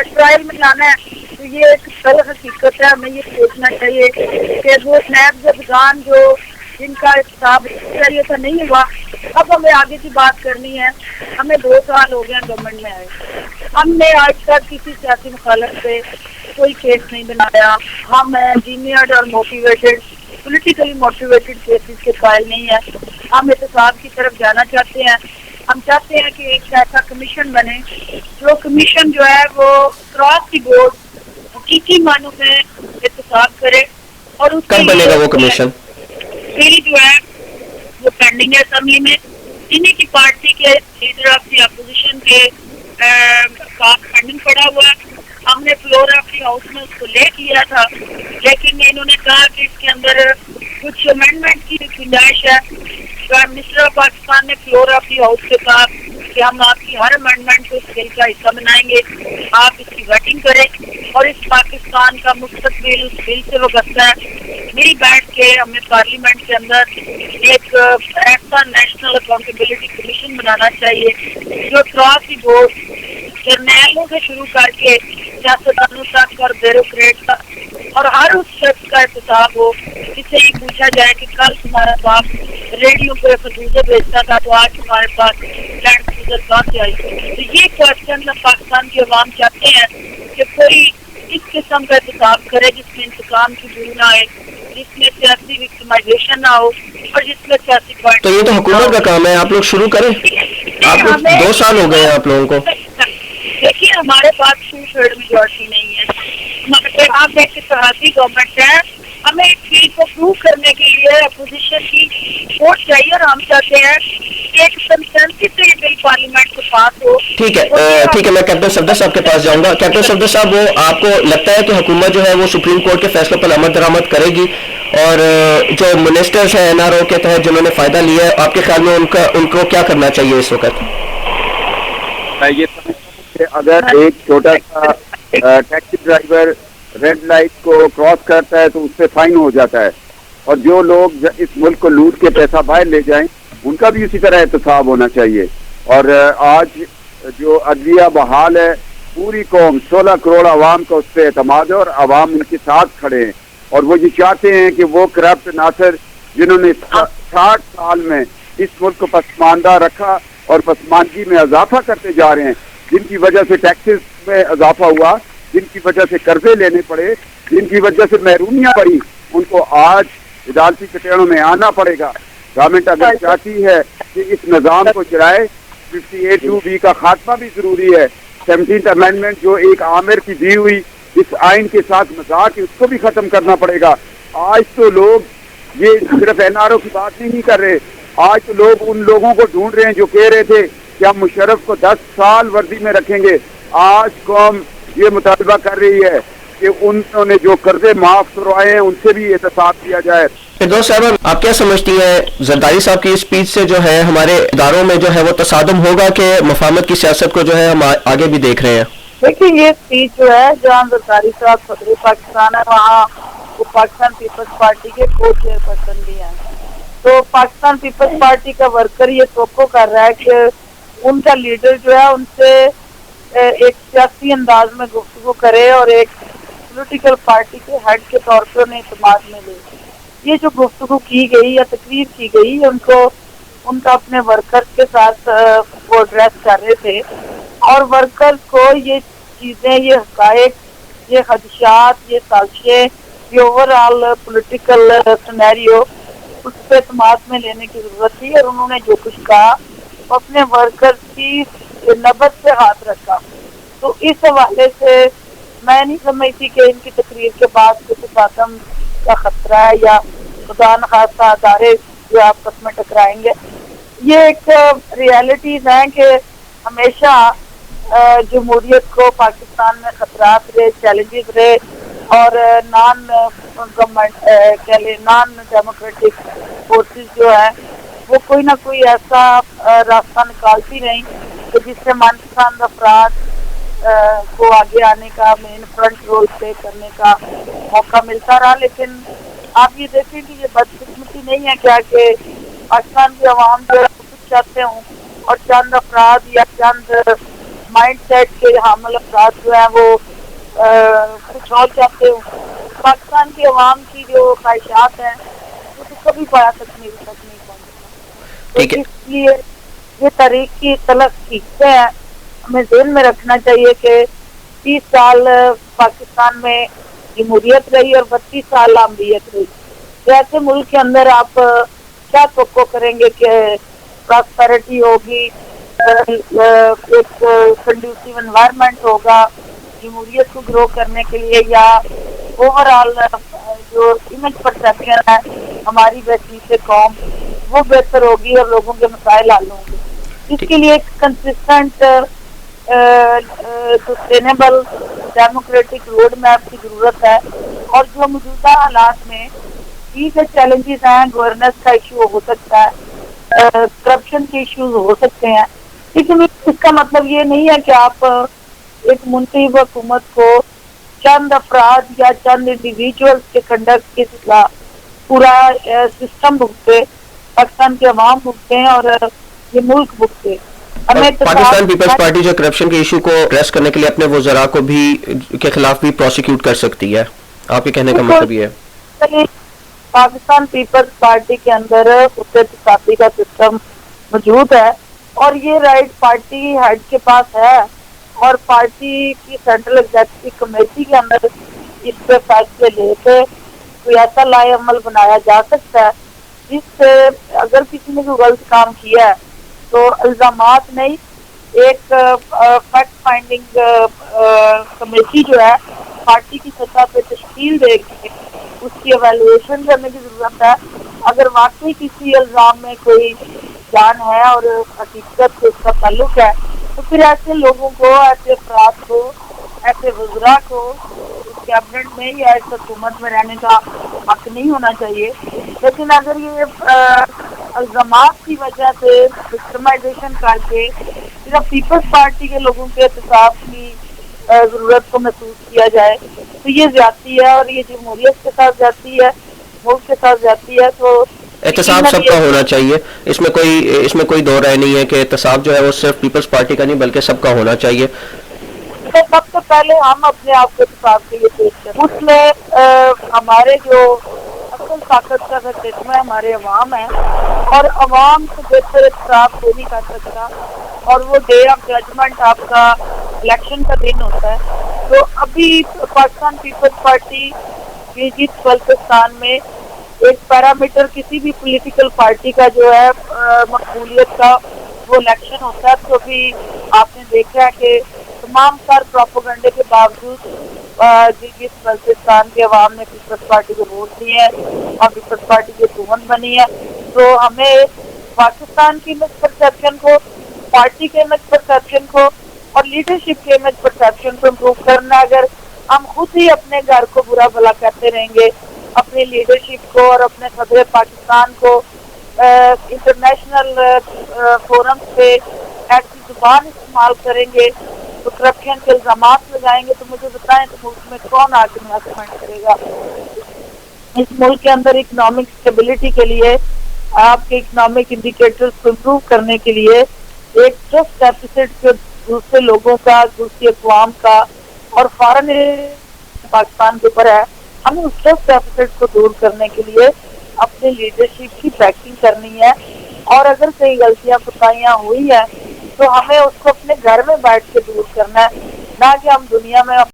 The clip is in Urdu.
ٹرائل میں لانا ہے تو یہ ایک غلط حقیقت ہے. ہمیں یہ سوچنا چاہیے کہ وہ نیب زدگان جو جن کا احتساب چاہیے تھا نہیں ہوا. اب ہمیں آگے کی بات کرنی ہے. ہمیں 2 سال ہو گئے ہیں گورنمنٹ میں آئے. ہم نے آج تک کسی سیاسی مخالف پہ کوئی کیس نہیں بنایا. ہم انجینئرڈ اور موٹیویٹڈ پولیٹیکلی موٹیویٹڈ کیسز کے قائل نہیں ہیں. ہم احتساب کی طرف جانا چاہتے ہیں. ہم چاہتے ہیں کہ ایک ایسا کمیشن بنے جو کمیشن جو ہے وہ کراس دی بورڈ حقیقی معنوں میں احتساب کرے. اور اس کب بنے گا وہ کمیشن؟ بل جو ہے وہ پینڈنگ ہے اسمبلی میں. انہیں کی پارٹی کے لیڈر آف دی اپوزیشن کے ساتھ پینڈنگ پڑا ہوا ہے. ہم نے فلور آف دی ہاؤس میں اس کو لے کیا تھا لیکن انہوں نے کہا کہ اس کے اندر کچھ امینڈمنٹ کی گنجائش ہے. پرائم منسٹر آف پاکستان نے فلور آف دی ہاؤس سے کہا کہ ہم آپ کی ہر امینڈمنٹ کو اس بل کا حصہ بنائیں گے. آپ اس کی ویٹنگ کریں اور اس پاکستان کا مستقبل اس بل سے وابستہ ہے. مل بیٹھ کے ہمیں پارلیمنٹ کے اندر ایک ایسا نیشنل اکاؤنٹیبلٹی کمیشن بنانا چاہیے جو کراس دی بورڈ جرنیلوں سے شروع کر کے سیاستدانوں تک اور بیوروکریٹ تک اور ہر اس شخص کا احتساب ہو جس سے یہ پوچھا جائے کہ کل تمہارا باپ ریڈیو پہ خربوزے بیچتا تھا تو آج تمہارے پاس لینڈ کروزر کہاں سے آئی. تو یہ کوشچن پاکستان کی عوام چاہتے ہیں کہ کوئی اس قسم کا احتساب کرے جس میں انتقام کی بو نہ آئے, جس میں سیاسی وکٹمائزیشن نہ ہو اور جس میں سیاسی پارٹی. تو یہ تو حکومت کا کام ہے, آپ لوگ شروع کریں. آپ لوگ 2 سال ہو گئے ہیں آپ لوگوں کو. دیکھیے ہمارے پاس 2/3 میجورٹی نہیں ہے. آپ ایک اتحادی گورنمنٹ ہے. ہمیں اس چیز کو پروو کرنے کے لیے اپوزیشن کی ووٹ چاہیے اور ہم چاہتے ہیں کہ ایک کنسنسس سے یہ بل پارلیمنٹ کے پاس ہو. ٹھیک ہے میں کیپٹن صفدر صاحب کے پاس جاؤں گا. کیپٹن صفدر صاحب, وہ آپ کو لگتا ہے کہ حکومت جو ہے وہ سپریم کورٹ کے فیصلوں پر عمل درآمد کرے گی اور جو منسٹرز ہیں NRO کے تحت جنہوں نے فائدہ لیا ہے, آپ کے خیال میں ان کو کیا کرنا چاہیے اس وقت؟ میں یہ سمجھتا ہوں کہ اگر ایک چھوٹا سا ٹیکسی ڈرائیور ریڈ لائٹ کو کراس کرتا ہے تو اس سے فائن ہو جاتا ہے, اور جو لوگ اس ملک کو لوٹ کے پیسہ باہر لے جائیں ان کا بھی اسی طرح احتساب ہونا چاہیے. اور آج جو عدلیہ بحال ہے, پوری قوم 16 کروڑ عوام کا اس پہ اعتماد ہے اور عوام ان کے ساتھ کھڑے ہیں. اور وہ یہ چاہتے ہیں کہ وہ کرپٹ ناصر جنہوں نے 60 سال میں اس ملک کو پسماندہ رکھا اور پسماندگی میں اضافہ کرتے جا رہے ہیں, جن کی وجہ سے ٹیکسز میں اضافہ ہوا, جن کی وجہ سے قرضے لینے پڑے, جن کی وجہ سے محرومیاں بڑھی, ان کو آج عدالتی کٹہروں میں آنا پڑے گا. گورنمنٹ اگر چاہتی ہے کہ اس نظام کو چلائے, 58(2)B کا خاتمہ بھی ضروری ہے. 17th امینڈمنٹ جو ایک عامر کی دی ہوئی اس آئین کے ساتھ مذاق ہے, اس کو بھی ختم کرنا پڑے گا. آج تو لوگ یہ صرف NRO کی بات نہیں کر رہے, آج تو لوگ ان لوگوں کو ڈھونڈ رہے ہیں جو کہہ رہے تھے کہ ہم مشرف کو 10 سال وردی میں رکھیں گے. آج قوم یہ مطالبہ کر رہی ہے کہ انہوں نے جو قرضے معاف کروائے ہیں ان سے بھی احتساب کیا جائے. فردوس صاحب, آپ کیا سمجھتی ہیں زرداری صاحب کی اسپیچ سے جو ہے ہمارے اداروں میں جو ہے وہ تصادم ہوگا کہ مفاہمت کی سیاست کو جو ہے ہم آگے بھی دیکھ رہے ہیں؟ دیکھیے یہ اسپیچ جو ہے جہاں زرداری صاحب صدر پاکستان ہے وہاں وہ پاکستان پیپلز پارٹی کے کو چیئرپرسن بھی ہیں. تو پاکستان پیپلز پارٹی کا ورکر یہ توقع کر رہا ہے کہ ان کا لیڈر جو ہے ان سے ایک سیاسی انداز میں گفتگو کرے اور ایک پولیٹیکل پارٹی کے ہیڈ کے طور پر انہیں اعتماد میں لے. یہ جو گفتگو کی گئی یا تقریر کی گئی ان کا اپنے ورکرز کے ساتھ وہ ایڈریس کر رہے تھے, اور ورکرز کو یہ چیزیں, یہ حقائق, یہ خدشات, یہ سازشیں, یہ اوور آل پولیٹیکل سینیریو اس پہ اعتماد میں لینے کی ضرورت تھی. اور انہوں نے جو کچھ کہا اپنے ورکرز کی نبض پہ ہاتھ رکھا. تو اس حوالے سے میں نہیں سمجھتی کہ ان کی تقریر کے بعد کچھ تصادم کا خطرہ ہے یا خدا نخواستہ ادارے جو آپس میں ٹکرائیں گے. یہ ایک ریالٹیز ہیں کہ ہمیشہ جمہوریت کو پاکستان میں خطرات رہے, چیلنجز رہے, اور نان ڈیموکریٹک فورسز جو ہیں وہ کوئی نہ کوئی ایسا راستہ نکالتی رہیں کہ جس سے من پسند افراد کو آگے آنے کا, مین فرنٹ رول پلے کرنے کا موقع ملتا رہا. لیکن آپ یہ دیکھیں کہ یہ بدقسمتی نہیں ہے کیا کہ پاکستان کی عوام جو ہے کچھ چاہتے ہوں اور چند افراد یا چند مائنڈ سیٹ کے حامل افراد جو ہیں وہ کچھ اور چاہتے ہوں. پاکستان کی عوام کی جو خواہشات ہیں وہ تو کبھی پایا تک نہیں پہنچ سکتا. تو اس لیے یہ تاریخ کی تلخ حقیقتیں ہیں. ہمیں ذہن میں رکھنا چاہیے کہ 30 سال پاکستان میں جمہوریت رہی اور 32 سال عامریت رہی. ایسے ملک کے اندر آپ کیا توقع کریں گے کہ پراسپیرٹی ہوگی, ایک کنڈیوسیو انوائرمنٹ ہوگا جمہوریت کو گرو کرنے کے لیے, یا اوور آل جو امیج پرسیپشن ہے ہماری بحثیت قوم وہ بہتر ہوگی اور لوگوں کے مسائل حل ہوں گے. اس کے لیے ایک consistent sustainable democratic road map کی ضرورت ہے. اور جو موجودہ حالات میں ٹھیک ہے چیلنجز ہیں, گورننس کا ایشو ہو سکتا ہے, کرپشن کے ایشوز ہو سکتے ہیں, لیکن اس کا مطلب یہ نہیں ہے کہ آپ ایک منتخب حکومت کو چند افراد یا چند انڈیویجولز کے کنڈکٹ کے پورا سسٹم بھگتے, پاکستان کے عوام بھگتے ہیں اور یہ ملک بھگتے. پاکستان پیپلز پارٹی جو کرپشن کے ایشو کو ایڈریس کرنے کے لیے اپنے وزراء کو بھی کے خلاف بھی پروسیکیوٹ کر سکتی ہے. آپ کے کہنے کا مطلب یہ ہے پاکستان پیپلز پارٹی کے اندر احتسابی کا سسٹم موجود ہے اور یہ رائٹ پارٹی ہیڈ کے پاس ہے, اور پارٹی کی سینٹرل ایگزیکٹو کمیٹی کے اندر اس پہ فیصلے لے کے کوئی ایسا لائے عمل بنایا جا سکتا ہے جس سے اگر کسی نے کوئی غلط کام کیا ہے تو الزامات نہیں, ایک فیکٹ فائنڈنگ کمیٹی جو ہے پارٹی کی سطح پہ تشکیل دے کے اس کی ایویلویشن کرنے کی ضرورت ہے. اگر واقعی کسی الزام میں کوئی جان ہے اور حقیقت سے اس کا تعلق ہے تو پھر ایسے لوگوں کو, ایسے افراد کو, ایسے وزراء کو اس کیبنٹ میں یا اس حکومت میں رہنے کا حق نہیں ہونا چاہیے. لیکن اگر یہ الزامات کی وجہ سے وکٹمائزیشن کر کے صرف پیپلز پارٹی کے لوگوں کے احتساب کی ضرورت کو محسوس کیا جائے تو یہ زیادتی ہے, اور یہ جمہوریت کے ساتھ زیادتی ہے, ملک کے ساتھ زیادتی ہے. تو احتساب سب کا ہونا چاہیے, اس میں کوئی دو رائے نہیں ہے کہ احتساب جو ہے وہ صرف پیپلز پارٹی کا نہیں بلکہ سب کا ہونا چاہیے. سب سے پہلے ہم اپنے آپ کو احتساب کے لیے پیش کریں. اس میں ہمارے جو اصل طاقت کا خدمہ ہمارے عوام ہیں, اور عوام سے بہتر احتساب کوئی نہیں کر سکتا, اور وہ ڈے آف ججمنٹ آپ کا الیکشن کا دن ہوتا ہے. تو ابھی پاکستان پیپلز پارٹی جیت بلوچستان میں ایک پیرامیٹر کسی بھی پولیٹیکل پارٹی کا جو ہے مقبولیت کا وہ الیکشن ہوتا ہے. تو بھی آپ نے دیکھا ہے کہ تمام سر پروپیگنڈے کے باوجود جس بلوچستان کے عوام نے پیپلز پارٹی کو ووٹ دیے ہیں اور پیپلز پارٹی کی حکومت بنی ہے. تو ہمیں پاکستان کی امیج پرسیپشن کو, پارٹی کے امیج پرسیپشن کو اور لیڈرشپ کے امیج پرسیپشن کو امپروو کرنا. اگر ہم خود ہی اپنے گھر کو برا بھلا کہتے رہیں گے, اپنی لیڈرشپ کو اور اپنے صدر پاکستان کو انٹرنیشنل فورمز پہ ایسی زبان استعمال کریں گے تو کرپشن کے الزامات لگائیں گے, تو مجھے بتائیں تو ملک میں کون آ کے انویسٹمنٹ کرے گا. اس ملک کے اندر اکنامک اسٹیبلٹی کے لیے, آپ کے اکنامک انڈیکیٹرز کو امپروو کرنے کے لیے ایک ٹرسٹ ڈیفیسٹ جو دوسرے لوگوں کا, دوسری اقوام کا اور فارن پاکستان کے اوپر ہے, ہمیں اس ٹرسٹ ڈیفیسٹ کو دور کرنے کے لیے اپنی لیڈرشپ کی بیکنگ کرنی ہے. اور اگر کئی غلطیاں کوتاہیاں ہوئی ہیں تو ہمیں اس کو اپنے گھر میں بیٹھ کے دور کرنا ہے, نہ کہ ہم دنیا میں